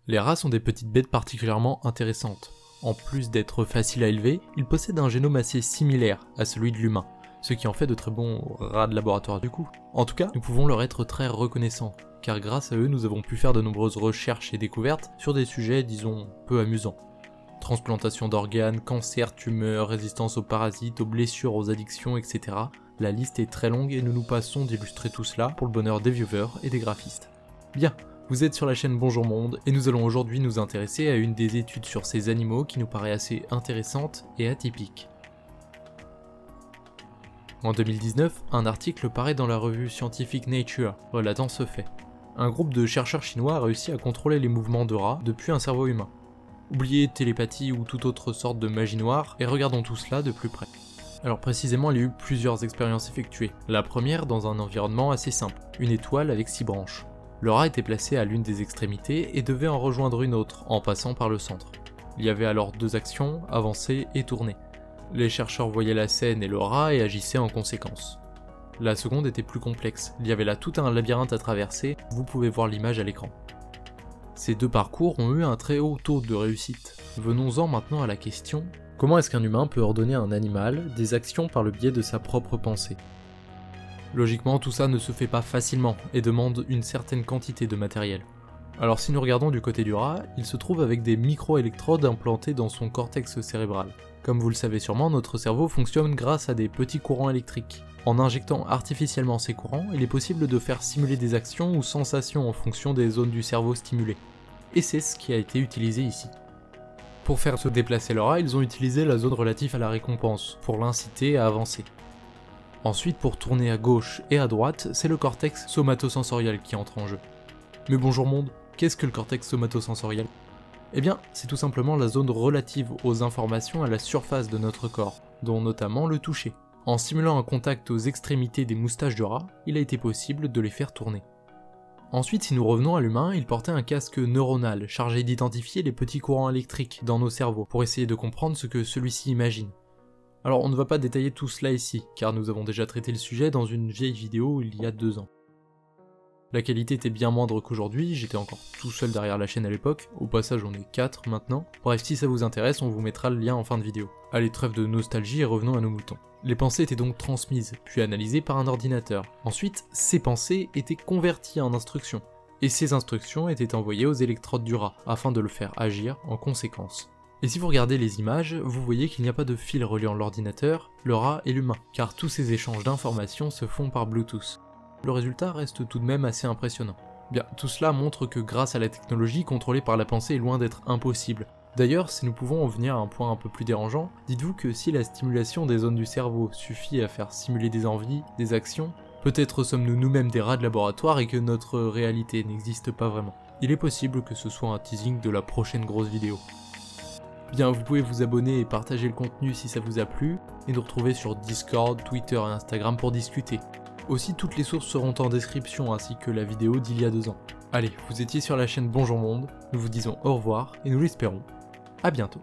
Les rats sont des petites bêtes particulièrement intéressantes. En plus d'être faciles à élever, ils possèdent un génome assez similaire à celui de l'humain, ce qui en fait de très bons rats de laboratoire du coup. En tout cas, nous pouvons leur être très reconnaissants, car grâce à eux nous avons pu faire de nombreuses recherches et découvertes sur des sujets, disons, peu amusants. Transplantation d'organes, cancer, tumeurs, résistance aux parasites, aux blessures, aux addictions, etc. La liste est très longue et nous nous passons d'illustrer tout cela pour le bonheur des viewers et des graphistes. Bien, vous êtes sur la chaîne Bonjour Monde et nous allons aujourd'hui nous intéresser à une des études sur ces animaux qui nous paraît assez intéressante et atypique. En 2019, un article paraît dans la revue scientifique Nature relatant ce fait. Un groupe de chercheurs chinois a réussi à contrôler les mouvements de rats depuis un cerveau humain. Oubliez télépathie ou toute autre sorte de magie noire et regardons tout cela de plus près. Alors précisément, il y a eu plusieurs expériences effectuées. La première dans un environnement assez simple, une étoile avec 6 branches. Le rat était placé à l'une des extrémités et devait en rejoindre une autre en passant par le centre. Il y avait alors 2 actions, avancer et tourner. Les chercheurs voyaient la scène et le rat et agissaient en conséquence. La seconde était plus complexe, il y avait là tout un labyrinthe à traverser, vous pouvez voir l'image à l'écran. Ces 2 parcours ont eu un très haut taux de réussite. Venons-en maintenant à la question, comment est-ce qu'un humain peut ordonner à un animal des actions par le biais de sa propre pensée ? Logiquement, tout ça ne se fait pas facilement et demande une certaine quantité de matériel. Alors si nous regardons du côté du rat, il se trouve avec des micro-électrodes implantées dans son cortex cérébral. Comme vous le savez sûrement, notre cerveau fonctionne grâce à des petits courants électriques. En injectant artificiellement ces courants, il est possible de faire simuler des actions ou sensations en fonction des zones du cerveau stimulées. Et c'est ce qui a été utilisé ici. Pour faire se déplacer le rat, ils ont utilisé la zone relative à la récompense, pour l'inciter à avancer. Ensuite, pour tourner à gauche et à droite, c'est le cortex somatosensoriel qui entre en jeu. Mais bonjour monde, qu'est-ce que le cortex somatosensoriel ? Eh bien, c'est tout simplement la zone relative aux informations à la surface de notre corps, dont notamment le toucher. En simulant un contact aux extrémités des moustaches du rat, il a été possible de les faire tourner. Ensuite, si nous revenons à l'humain, il portait un casque neuronal chargé d'identifier les petits courants électriques dans nos cerveaux pour essayer de comprendre ce que celui-ci imagine. Alors on ne va pas détailler tout cela ici, car nous avons déjà traité le sujet dans une vieille vidéo il y a 2 ans. La qualité était bien moindre qu'aujourd'hui, j'étais encore tout seul derrière la chaîne à l'époque, au passage on est 4 maintenant. Bref, si ça vous intéresse, on vous mettra le lien en fin de vidéo. Allez, trêve de nostalgie et revenons à nos moutons. Les pensées étaient donc transmises, puis analysées par un ordinateur. Ensuite, ces pensées étaient converties en instructions. Et ces instructions étaient envoyées aux électrodes du rat, afin de le faire agir en conséquence. Et si vous regardez les images, vous voyez qu'il n'y a pas de fil reliant l'ordinateur, le rat et l'humain, car tous ces échanges d'informations se font par Bluetooth. Le résultat reste tout de même assez impressionnant. Bien, tout cela montre que grâce à la technologie, contrôler par la pensée est loin d'être impossible. D'ailleurs, si nous pouvons en venir à un point un peu plus dérangeant, dites-vous que si la stimulation des zones du cerveau suffit à faire simuler des envies, des actions, peut-être sommes-nous nous-mêmes des rats de laboratoire et que notre réalité n'existe pas vraiment. Il est possible que ce soit un teasing de la prochaine grosse vidéo. Bien, vous pouvez vous abonner et partager le contenu si ça vous a plu, et nous retrouver sur Discord, Twitter et Instagram pour discuter. Aussi, toutes les sources seront en description, ainsi que la vidéo d'il y a 2 ans. Allez, vous étiez sur la chaîne Bonjour Monde, nous vous disons au revoir, et nous l'espérons, à bientôt.